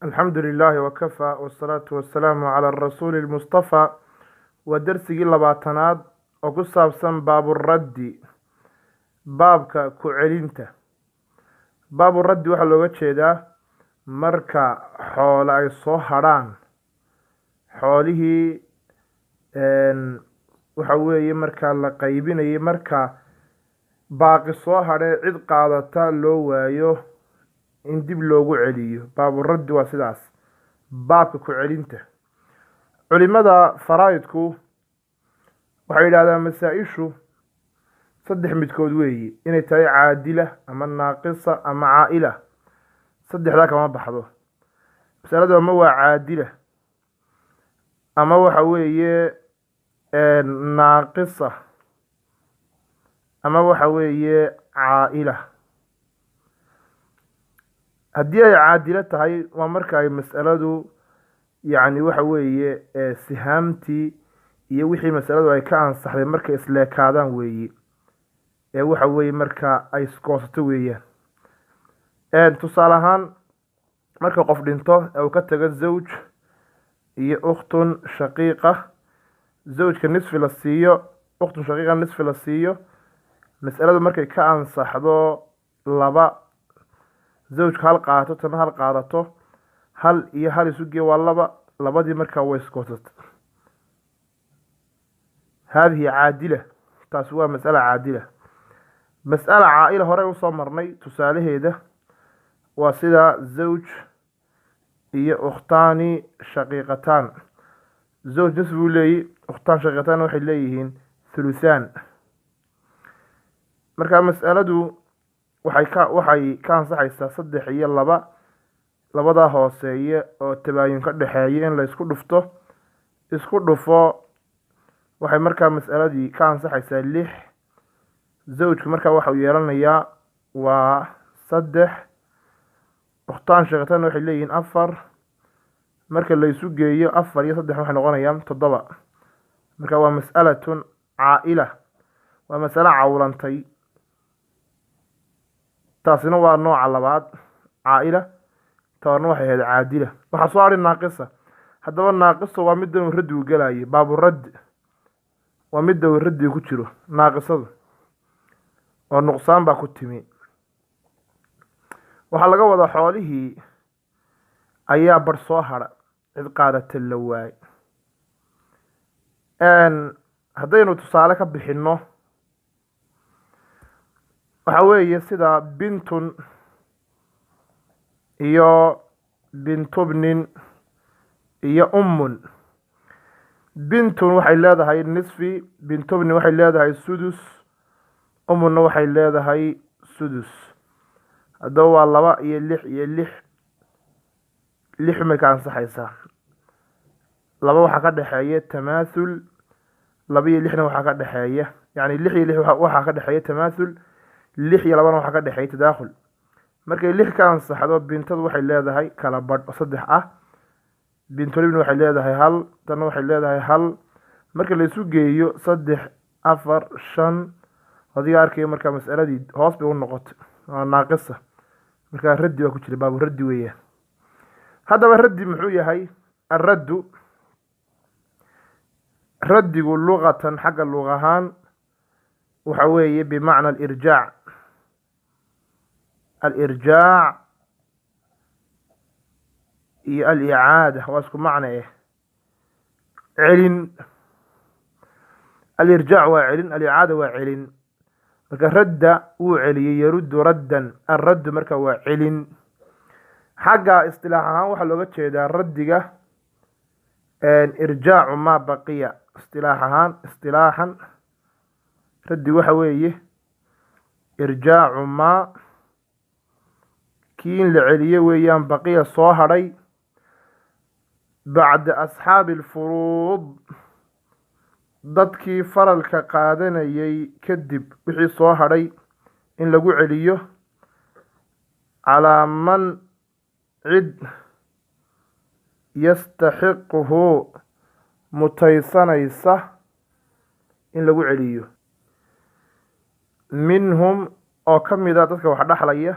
الحمد لله وكفى والصلاة والسلام على الرسول المصطفى ودرسي لباتناد وقصة بسم باب الرد بابك كعلينته باب الرد waxa looga jeedaa marka xoolo ay soo haraan xoolihii waxa weeye marka la qaybinayo marka baaqi soo hadhay cid qaadata loo waayo in dib loogu celiyo baabu raddi waa sidaas baabka ku celinta culimada faraa'idku waxay yidhaahdaan masaa-ishu saddex midkood weeye inay tahay caadila ama naaqisa ama caa'ila saddexdaa kama baxdo masaladu ama waa caadila ama waxa weeye naaqisa ama waxa weeye caa'ila haddii ay caadilo tahay waa marka ay mas'aladu yacni waxa weeye sihaamtii iyo wixii masaladu ay ka ansaxday markay isleekaadaan weeye waxa weeye marka ay iskoosato weeyaan tusaale ahaan marka qof dhinto uu ka tago zawj iyo ukhtun shaqiiqa zawjka nisfi la siiyo ukhtun shaqiiqa nisfi la siiyo mas'aladu markay ka ansaxdo laba zawjka hal qaadato tana hal qaadato hal iyo hal isu gee waa laba labadii markaa way iskoosato haadihi caadila taas waa mas'ala caadila mas'ala caa'ila horey usoo marnay tusaalaheeda waa sida zawj iyo ukhtaani shaqiiqataan zawj nisf buu leeyi ukhtaan shaqiiqataan waxay leeyihiin thuluthaan marka mas'aladu waxay ka ansaxaysaa saddex iyo labadaa hooseeye oo tabaayun ka dhexeeya in la isku dhufo waxay markaa mas'aladii ka ansaxaysaa 6 zawjku markaa waxau yeelanayaa waa 3 ukhtaan shaqiiqataan waxay leeyihiin 4 marka la isu geeyo 4 iyo 3 waxay noqonayaan 7 marka waa mas'alatun caa'ila waa mas'alo cawlantay taasina waa nooca labaad caa'ila tawarna waxay ahayd caadila waxaa soo hadhay naaqisa haddaba naaqisa waa midda uu raddigu galayo baabu radd waa midda uu raddigu ku jiro naaqisadu oo nuqsaan baa ku timi waxaa laga wadaa xoolihii ayaa bar soo hadha cid qaadata la waay haddaynu tusaale ka bixinno waxa weeye sida bintun iyo bintubnin iyo ummun bintun waxay leedahay nisfi bintubnin waxay leedahay sudus ummunna waxay leedahay sudus haddaba waa 2 iyo 6 iyo 6 may ka ansaxaysaa 2 waxaa ka dhexeeya tamaathul 2 iyo 6na waxaa ka dhexeeya yacni 6 iyo 6 waxaa ka dhexeeya tamaathul 6 iyo 2na waxaa ka dhexeeya tadaakhul markay 6 ka ansaxdo bintadu waxay leedahay kala badh 3 ah bintulibna waxay leedahay 1 tanna waxay leedahay 1 marka la isu geeyo 3 4 5 adiga arkay marka mas'aladii hoos bay u noqotay waa naaqisa marka raddi waa ku jira baabu raddi weeyaan haddaba raddi muxuu yahay arraddu raddigu luqatan xagga luqahaan waxa weeye bimacna alirjaac iyo alicaada waa isku macna celin alirjaac waa celin alicaada waa celin marka radda wuu celiyey yaruddu raddan alraddu marka waa celin xagga istilaax ahaan waxaa looga jeedaa raddiga irjaacu maa baqiya istilaaxan raddi waxa weeye irjaacu maa kii in la celiye weeyaan baqiya soo hadhay bacda asxaabi alfuruud dadkii faralka qaadanayay kadib wixii soo hadhay in lagu celiyo calaa man cid yastaxiquhu mutaysanaysa in lagu celiyo minhum oo ka mid a dadka wax dhexlaya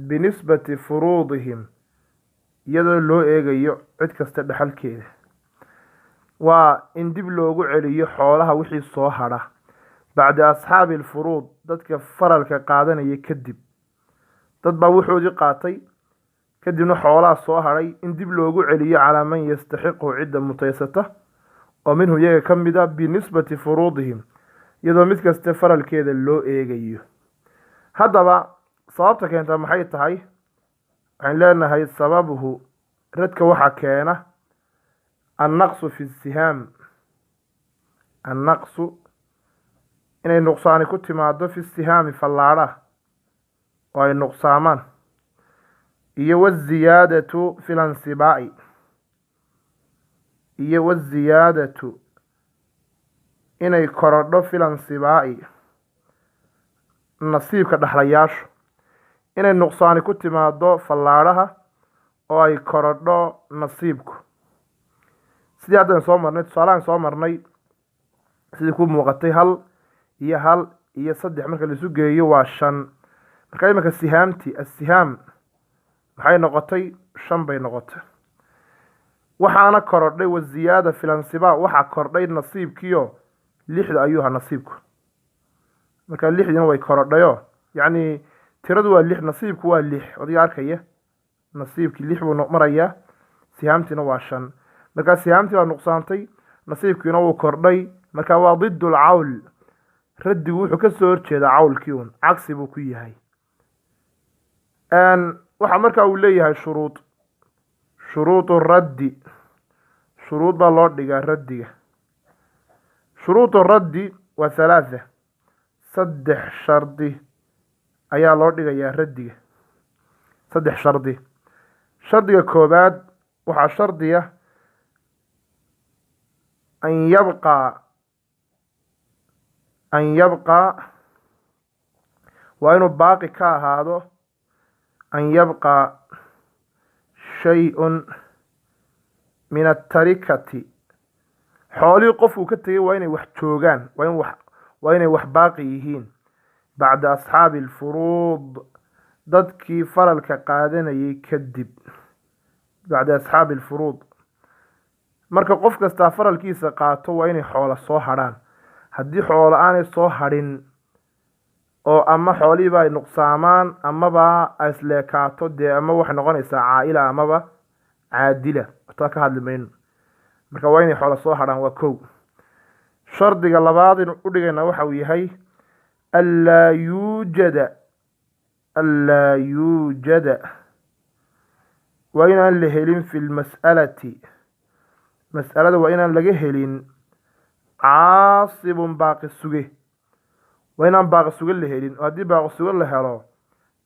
binisbati furuudihim iyadoo loo eegayo cid kasta dhexalkeeda. waa in dib loogu celiyo xoolaha wixii soo hadha bacda asxaabi alfuruud, dadka faralka qaadanaya kadib. dad baa wuxoodii qaatay kadibna xoolaha soo hadhay in dib loogu celiyo calaa man yastaxiqu cidda mutaysata oo minhu iyaga ka mid a binisbati furuudihim iyadoo mid kasta faralkeeda loo eegayo. haddaba sababta keenta maxay tahay? waxaan leenahay sababuhu radka waxaa keena annaqsu fi sihaam, annaqsu inay nuqsaani ku timaado fi sihaami fallaadhaha oo ay nuqsaamaan, iyo waziyaadatu fi lansibaa'i, iyo waziyaadatu inay korodho fi lansibaa'i nasiibka dhexlayaashu, inay nuqsaani ku timaado fallaadhaha oo ay korodho nasiibku. sidii haddaan soo marnay, tusaalahan soo marnay, sidii ku muuqatay hal iyo saddex marka laisu geeyo waa 5. marka imanka sihaamtii assihaam maxay noqotay? 5 bay noqotay. waxaana korodhay waziyaada filansibaa, waxaa kordhay nasiibkiio 6 ayuu ahaa nasiibku. marka 6diina way korodhayo, yacni tiradu waa 6, nasiibku waa 6. odiga arkaya nasiibkii 6 buu marayaa, sihaamtiina waa 5. markaa sihaamtii waa nuqsaantay, nasiibkiina wuu kordhay. marka waa ضد الcawl. raddigu wuxuu ka soo horjeedaa cawlkii un, cagsi buu ku yahay. waxa markaa uu leeyahay shuruudu raddi, shuruud baa loo dhigaa raddiga. shuruudu raddi waa 3. 3 shardi ayaa loo dhigayaa raddiga. 3 shardi. shardiga koobaad waxaa shardiya an yabqaa waa inuu baaqi ka ahaado, an yabqaa shay-un min atarikati, xoolihii qofuu ka tegay waa inay wax joogaan, waa inay wax baaqi yihiin bacda asxaabi alfuruud, dadkii faralka qaadanayay kadib. bacda asxaabi alfuruud, marka qof kastaa faralkiisa qaato waa inay xoolo soo hadhaan. haddii xoolo aanay soo hadhin oo ama xoolihiiba ay nuqsaamaan amaba ay isleekaato, dee ama waxay noqonaysaa caa'ila amaba caadila, taa ka hadli mayno. marka waa inay xoolo soo hadhaan, waa 1. shardiga labaad inu u dhigayna waxa uu yahay anlaa yuujada waa inaan la helin fi lmas'alati, mas'alada waa inaan laga helin caasibun baaqi suge, waa inaan baaqi suge la helin. oo haddii baaqi suge la helo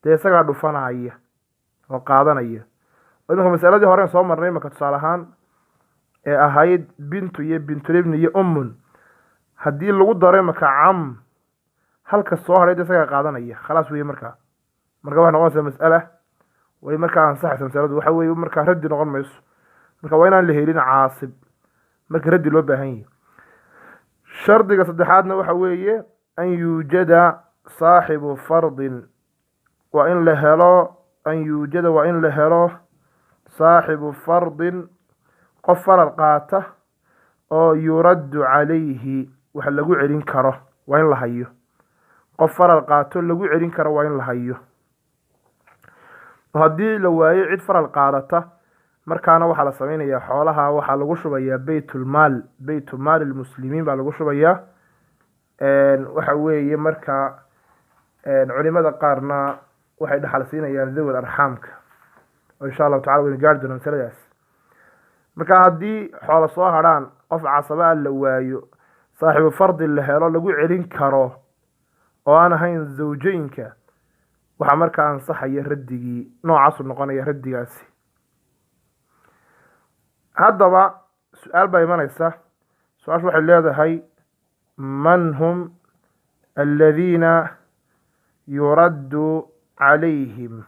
dee isagaa dhufanaya oo qaadanaya. oo imanka masaladii horen soo marnay imanka tusaale ahaan ee ahayd bintu iyo bintulibni iyo haddii lagu daro imanka cam, halka soo hadhay dee isagaa qaadanaya, khalaas weye. marka waxay noqonaysaa mas'ala way markaa ansaxaysa masaladu, waxa weye markaa raddi noqon mayso. marka waa inaan la helin caasib marka raddi loo baahan yahay. shardiga saddexaadna waxa weeye an yuujada saaxibu fardin, waa in la helo, an yuujada waa in la helo saaxibu fardin, qof faral qaata oo yuraddu calayhi wax lagu celin karo waa in la hayo. qof faral qaato lagu celin karo waa in la hayo. haddii la waayo cid faral qaadata, markaana waxaa la sameynayaa xoolaha waxaa lagu shubayaa baytulmaal almuslimiin baa lagu shubayaa. waxa weeye marka culimada qaarna waxay dhaxal siinayaan dawal arxaamka, oo insha allahu tacala waynu gaari doona masaladaas. marka haddii xoolo soo hadhaan, qof casaba la waayo, saaxibu fardi la helo lagu celin karo oo aan ahayn zawjooyinka, waxaa markaa ansaxaya raddigii, noocaasu noqonaya raddigaasi. haddaba su-aal baa imanaysa. su-aashu waxay leedahay man hum aladiina yuraddu calayhim,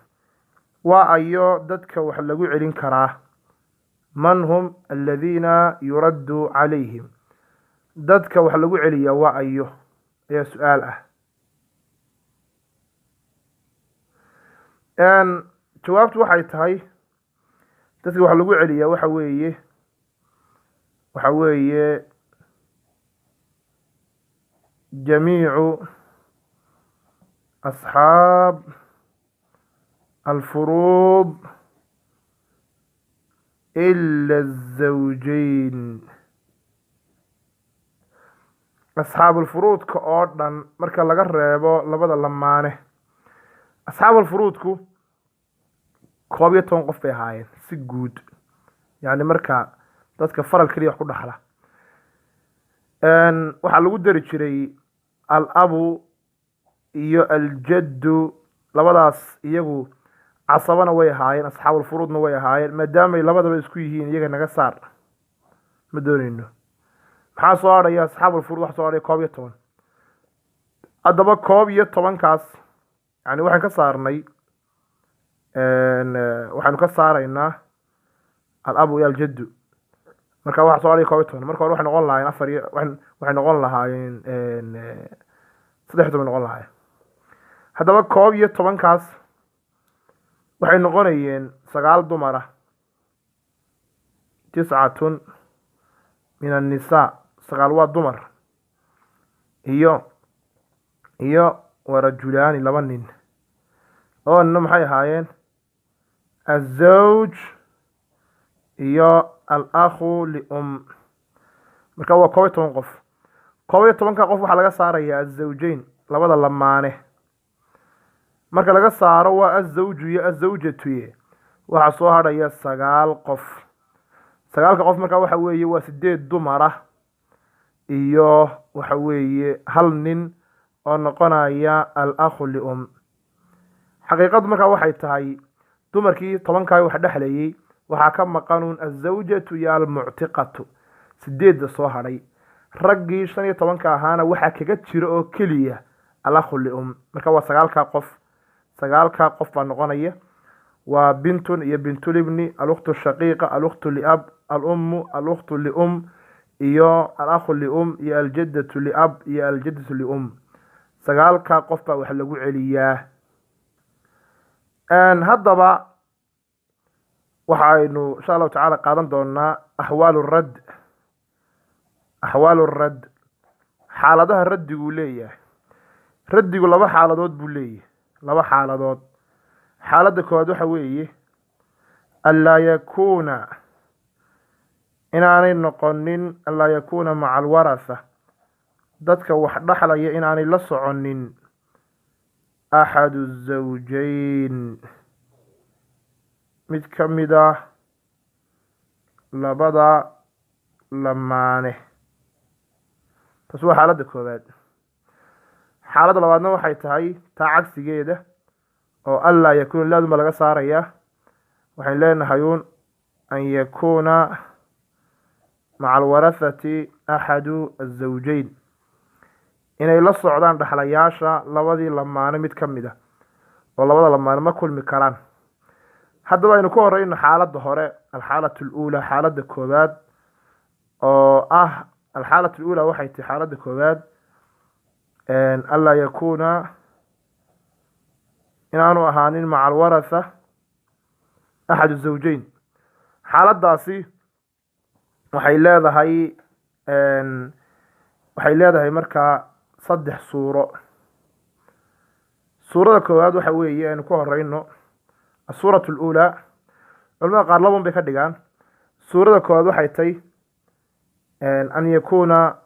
waa ayo dadka wax lagu celin karaa. man hum aladiina yuraddu calayhim, dadka wax lagu celiyaa waa ayo, ayaa su-aal ah. jawaabtu waxay tahay dadka waxa lagu celiyaa waxa weeye jamiicu asxaab alfuruud ila azawjayn. asxaabulfuruudka oo dhan marka laga reebo labada lamaane. asxaabulfuruudku 11 qof bay ahaayeen si guud, yani marka dadka faral kaliya wax ku dhaxla. waxaa lagu dari jiray al-abu iyo aljaddu, labadaas iyagu casabana way ahaayeen, asxaabulfuruudna way ahaayeen. maadaamay labadaba isku yihiin, iyaga naga saar, ma doonayno. maxaa soo hadhaya asxaabulfuruud? waxa soo hadhaya 11. haddaba 11kaas yani waxaan ka saarnay waxaanu ka saaraynaa al-abu iyo aljaddu. marka waxa soo hadhaya 11. marka hore waxay noqon lahaayeen waxay noqon lahaayeen 13 noqon lahaayeen. haddaba 11kaas waxay noqonayeen 9 dumar ah, 9 min annisaa, 9 waa dumar, iyo warajulaani 2 nin. oo nina maxay ahaayeen? azawj iyo al-akhu lium. marka waa 11 qof. 11ka qof waxaa laga saarayaa azawjayn, labada lamaane. marka laga saaro waa azawju iyo azawjatu, waxaa soo hadhaya 9 qof. 9ka qof marka waxa weeye waa 8 dumar ah iyo waxa weeye 1 nin oo noqonaya al-akhu lium. xaqiiqadu marka waxay tahay dumarkii 10ka wax dhexlayay waxaa ka maqanuun azawjatu iyo almuctiqatu, 8 soo hadhay. raggii 15 ahaana waxaa kaga jira oo keliya al-akhu lium. marka waa 9ka qof. 9ka qof baa noqonaya waa bintun iyo bintulibni, al-ukhtu shaqiiqa, al-ukhtu liab, al-ummu, al-ukhtu lium, iyo al-akhu lium, iyo aljaddatu liab, iyo aljaddatu lium. 9ka qof baa wax lagu celiyaa. haddaba waxaynu insha allahu tacaala qaadan doonaa axwaalu radd. xaaladaha raddiguu leeyahay. raddigu 2 xaaladood buu leeyahay, 2 xaaladood. xaaladda koowaad waxa weeye anlaa yakuuna inaanay noqonin, anlaa yakuuna maca alwarasa, dadka wax dhaxlaya inaanay la soconin axadu zawjayn, mid ka mid ah labada lamaane. taas waa xaaladda koowaad. xaaladda labaadna waxay tahay taa cagsigeeda oo anlaa yakuuna, laaduma laga saarayaa. waxayn leenahayuun an yakuuna maca alwarasati axadu azawjayn, inay la socdaan dhaxlayaasha labadii lamaane mid ka mid ah, oo labada lamaane ma kulmi karaan. haddaba aynu ka horeyno xaaladda hore, alxaalatu aluulaa, xaaladda koowaad oo ah alxaalatu aluulaa waxay tahay xaaladda koowaad anlaa yakuuna inaanu ahaanin maca alwarasa axadu zawjayn. xaaladdaasi waxay leedahay markaa 3 suuro. suurada koowaad waxa weeye aynu ka horeyno asuuratu aluulaa. culamada qaar 2 bay ka dhigaan. suurada koowaad waxay tahay an yakuuna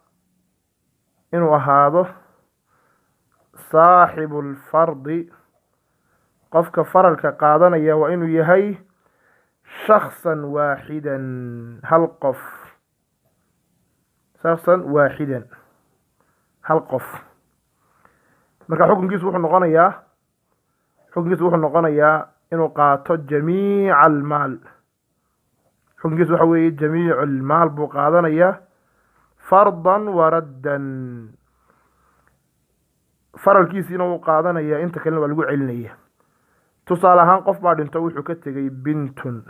inuu ahaado saaxibu lfardi, qofka faralka qaadanaya waa inuu yahay shaksan waaxidan, hal qof. shaksan waaxidan, hal qof. marka xukunkiisu wuxuu noqonayaa inuu qaato jamiica almaal. xukunkiisu waxa weeye jamiicu almaal buu qaadanayaa fardan waraddan. faralkiisiina wuu qaadanayaa, inta kalena waa lagu celinaya. tusaale ahaan qof baa dhinto, wuxuu ka tegay bintun.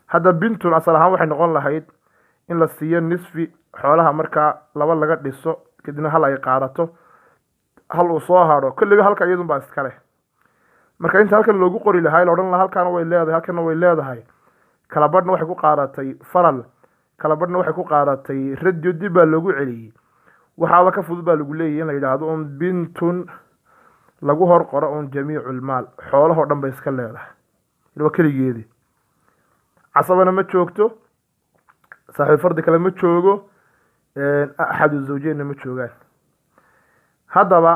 hadda bintun asal ahaan waxay noqon lahayd in la siiyo nisfi xoolaha, markaa 2 laga dhiso, kadibna hal ay qaadato, hal uu soo hadho. kolliba halka iyadun baa iska leh. marka inta halkan loogu qori lahaa la odhan lahaa halkaana way leedahay halkana way leedahay kala badhna waxay ku qaadatay faral kala badhna waxay ku qaadatay radio dib baa loogu celiyey waxaaba ka fudud baa lagu leeyahay in la yidhaahdo un bintun lagu hor qoro un jamiicul maal xoolahoo dhan bay iska leedahay waa keligeedii casabana ma joogto saaxiib fardi kale ma joogo axadu zawjeenna ma joogaan haddaba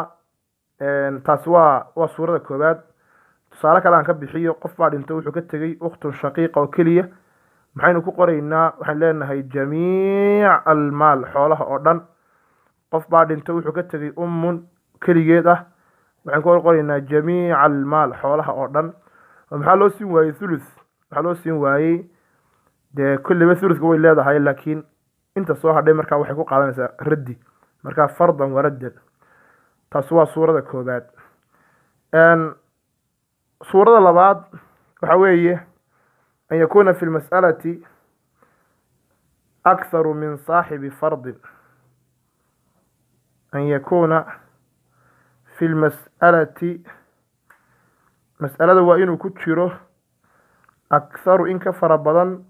taas waa suurada koowaad tusaale kale aan ka bixiyo qof baa dhinto wuxuu ka tegey ukhtun shaqiiqa oo keliya maxaynu ku qoraynaa waxaan leenahay jamiic almaal xoolaha oo dhan qof baa dhinto wuxuu ka tegey ummun keligeed ah waxaan ku qoraynaa jamiic almaal xoolaha oo dhan oo maxaa loo siin waayey thuluth waxaa loo siin waayey dee kulliba thuluthka way leedahay laakiin inta soo hadhay markaa waxay ku qaadanaysaa raddi markaa fardan waraddan taas waa suurada koobaad suurada labaad waxa weeye an yakuuna fi lmas'alati akharu min saaxibi fardin an yakuuna fi lmas'alati mas'alada waa inuu ku jiro akharu in ka fara badan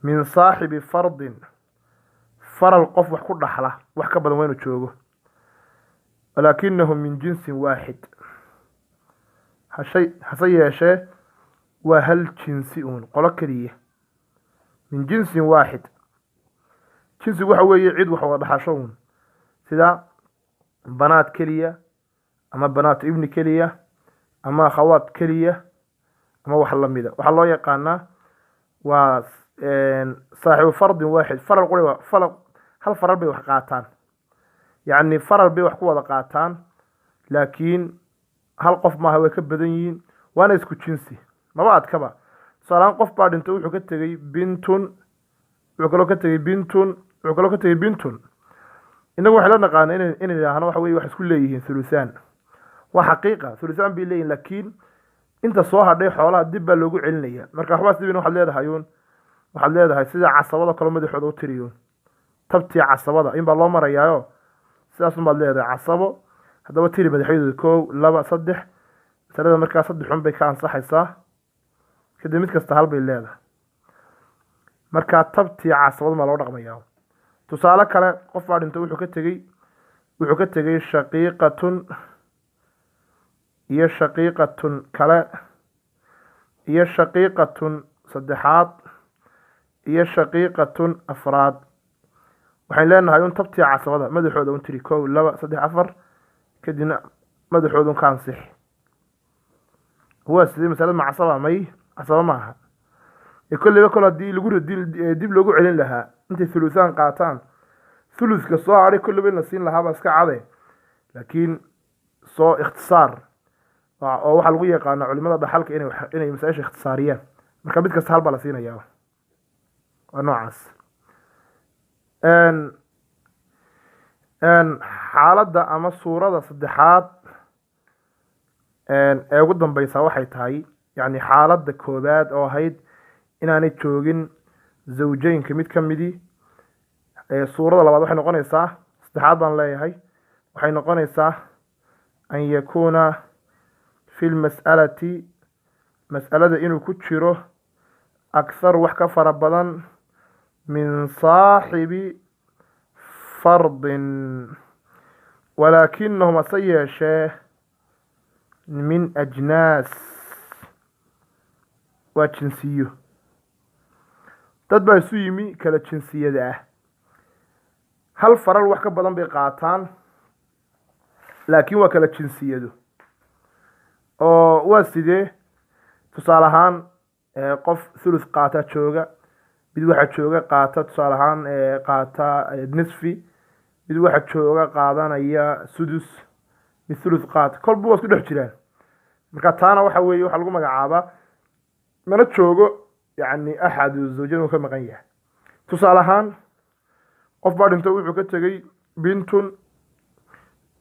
min saaxibi fardin faral qof wax ku dhaxla wax ka badan waa inuu joogo walaakinahu min jinsin waaxid hase yeeshee waa hal jinsi uun qolo keliya min jinsin waaxid jinsi waxa weeye cid wax wada dhaxasho uun sida banaad keliya ama banaat ibni keliya ama akhawaad keliya ama wax lamida waxaa loo yaqaanaa waa saaxibu fardin waaxid faral quri hal faral bay wax qaataan yacni faral bay wax ku wada qaataan laakiin hal qof maaha way ka badan yihiin waana isku jinsi maba adkaba tusaalehaan qof baa dhinto wuxuu ka tegey bintun wuxuu kaloo ka tegey bintun wuxuu kaloo ka tegey bintun inagu waxay la naqaana inay idhaahno waxa weye wax isku leeyihiin thuluthaan waa xaqiiqa thuluthaan bay leeyihin laakiin inta soo hadhay xoolaha dib baa loogu celinaya marka waxbaas dibina waxaad leedahay sida casabada kale madaxooda u tiriyoon tabtii casabada in baa loo marayaayo sidaasun baad leedahay casabo haddaba tiri madaxyadooda 1 2 3 masalada markaa 3 bay ka ansaxaysaa kadib mid kasta hal bay leedahay markaa tabtii casabada ma loo dhaqmayaa tusaale kale qof baa dhinto wuxuu ka tegey shaqiiqatun iyo shaqiiqatun kale iyo shaqiiqatun saddexaad iyo shaqiiqatun afraad waxaan leenahay un tabtii casabada madaxooda un tiri 1 2 3 4 kadibna madaxoodun ka ansix waa sidii masalada ma casaba maaha kulliba kol haddii lagu dib loogu celin lahaa intay thuluthaan qaataan thuluthka soo hadhay kulliba in la siin lahaaba iska cade laakiin soo ikhtisaar oo waxaa lagu yaqaana culimada dhaxalka inay masaa-isha ikhtisaariyaan marka mid kasta hal baa la siinayaa waa noocaas xaaladda ama suurada saddexaad ee ugu dambeysa waxay tahay yacni xaaladda koobaad oo ahayd inaanay joogin zawjeynka mid ka midii suurada labaad waxay noqonaysaa saddexaad baan leeyahay waxay noqonaysaa an yakuuna fi lmas'alati mas'alada inuu ku jiro akhar wax ka fara badan min saaxibi fardin walaakinahum hase yeeshee min ajnaas waa jinsiyo dad baa isu yimi kala jinsiyada ah hal faral wax ka badan bay qaataan laakiin waa kala jinsiyado oo waa sidee tusaale ahaan qof thuluth qaata jooga mid waxa jooga qaata tusaale ahaan qaata nisfi mid waxa jooga qaadanaya sudus mid thuluth qaata kolba waa isku dhex jiraan marka taana waxa weeye waxaa lagu magacaabaa mana joogo yacni axadu zawjada uu ka maqan yahay tusaale ahaan qof baa dhinto wuxuu ka tegey bintun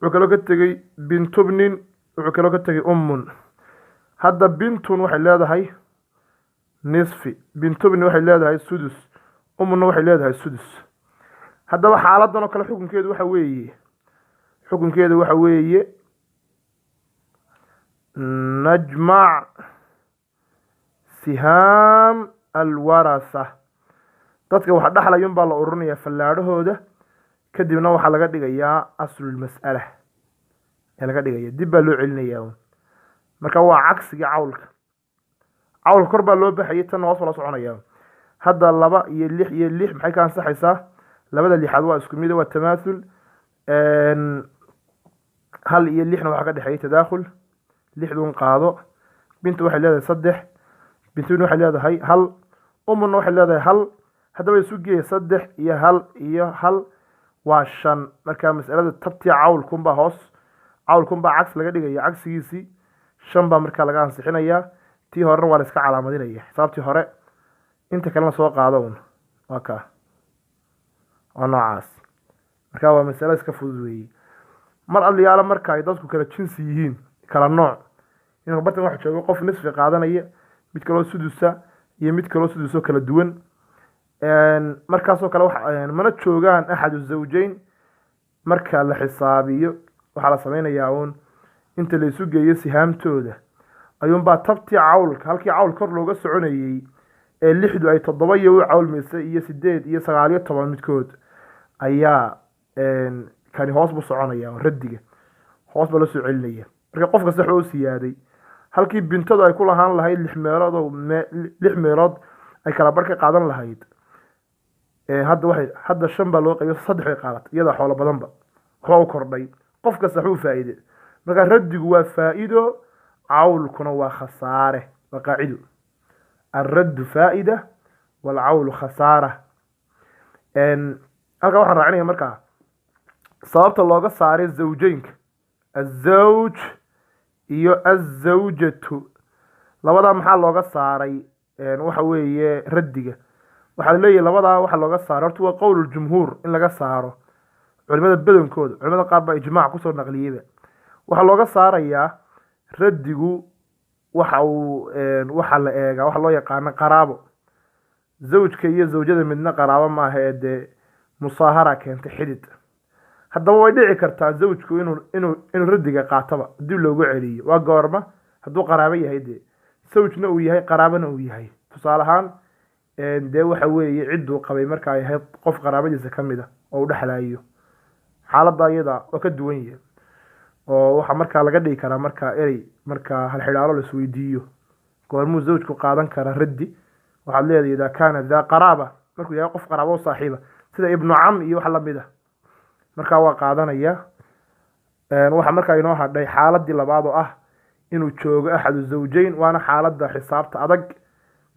wuxuu kaloo ka tegey bintubnin wuxuu kaloo ka tegey ummun hadda bintun waxay leedahay nisfi bintubni waxay leedahay sudus ummunna waxay leedahay sudus haddaba xaaladan oo kale xukunkeedu waxa weeye نجمع سهام الورثة dadka waxa dhaxlayun baa la ururinayaa fallaadhahooda kadibna waxaa laga dhigayaa aslul mas'ala ee laga dhigaya dib baa loo celinayaa marka waa cagsiga cawlka kor baa loo baxayay tan hoos la soconaya hadda 2 iyo 6 iyo 6 maxay ka ansaxaysaa labada lixaad waa isku mid waa tamaathul hal iyo 6na waxa ka dhaxeeyay tadaakhul 6 qaado bintu waxay leedahay 3 bintuna waxay leedahay hal umuna waxay leedahay hal haddaba isu geey 3 iyo hal iyo hal waa 5 marka mas'alada tabti cawlkun baa hoos cawlkun baa cagsi laga dhigaya cagsigiisii 5 baa marka laga ansixinayaa tii hore waa la iska calaamadinaya xisaabtii hore inta kalena soo qaado waa ka noocaas marka waa mas'alo iska fudud weeye mar aliyaala marka ay dadku kala jinsi yihiin kala nooc inuu bartan wax joogo qof nisfi qaadanaya mid kale oo sudusa iyo mid kale oo suduso kala duwan markaas oo kale wax mana joogaan axad zawjayn marka la xisaabiyo waxa la sameeyaa inta la isu geeyo sihaamtooda ayuun baa tabti cawlka halkii cawl kor looga soconayay ee 6 ay 7 iyo u cawlmeysay iyo 8 iyo 9 iyo 10 midkood ayaa kani hoos buu soconaya radiga hoos baa la soo celinaya marka qofka sax oo siyaaday halkii bintadu ay ku lahaan lahayd 6 meelood oo 6 meelood ay kala barka qaadan lahayd hadda 5 baa loo qaybiyo 3 ay qaadat iyada xoolo badan ba waxa kordhay qofka sax uu faa'iido marka radigu waa faa'iido cawlkuna waa khasaare waa qaacido الرد فائدة والعول خسارة halka waxaan raacinaya markaa sababta looga saaray zawjaynka الزوج iyo الزوجة labada maxaa looga saaray waxa weeye radiga waxa leeyahay labada waxa looga saaray horta waa qowl jumhuur in laga saaro culimada badankooda culimada qaar baa ijmaac ku soo naqliyay waxa looga saarayaa radigu waxa la eega waxa loo yaqaan qaraabo zawjka iyo zawjada midna qaraabo ma aha ee musaahara keentay xidid haddaba way dhici kartaa zawjku inuu radiga qaataba dib loogu celiyo waa goorma hadduu qaraabo yahay zawjna uu yahay qaraabana uu yahay tusaale ahaan waxa weeye ciduu qabay marka ay ahayd qof qaraabadiisa kamid ah oo u dhaxlaayo xaaladda iyada waa ka duwan yahay oo waxa marka laga dhigi karaa marka marka hal xidhaalo la isweydiiyo goormuu zawjku qaadan kara radi waxaad leedahay idaa kaana daa qaraaba markuu yahay qof qaraabo saaxiiba sida ibnu cam iyo wax la mid ah marka waa qaadanaya waxa marka inoo hadhay xaaladii labaad oo ah inuu joogo axad zawjayn waana xaaladda xisaabta adag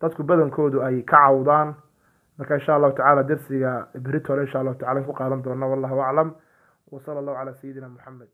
dadku badankoodu ay ka cawdaan marka insha Allah ta'ala darsiga berito insha Allah ta'ala ku qaadan doona wallahu a'lam wa sallallahu ala sayidina Muhammad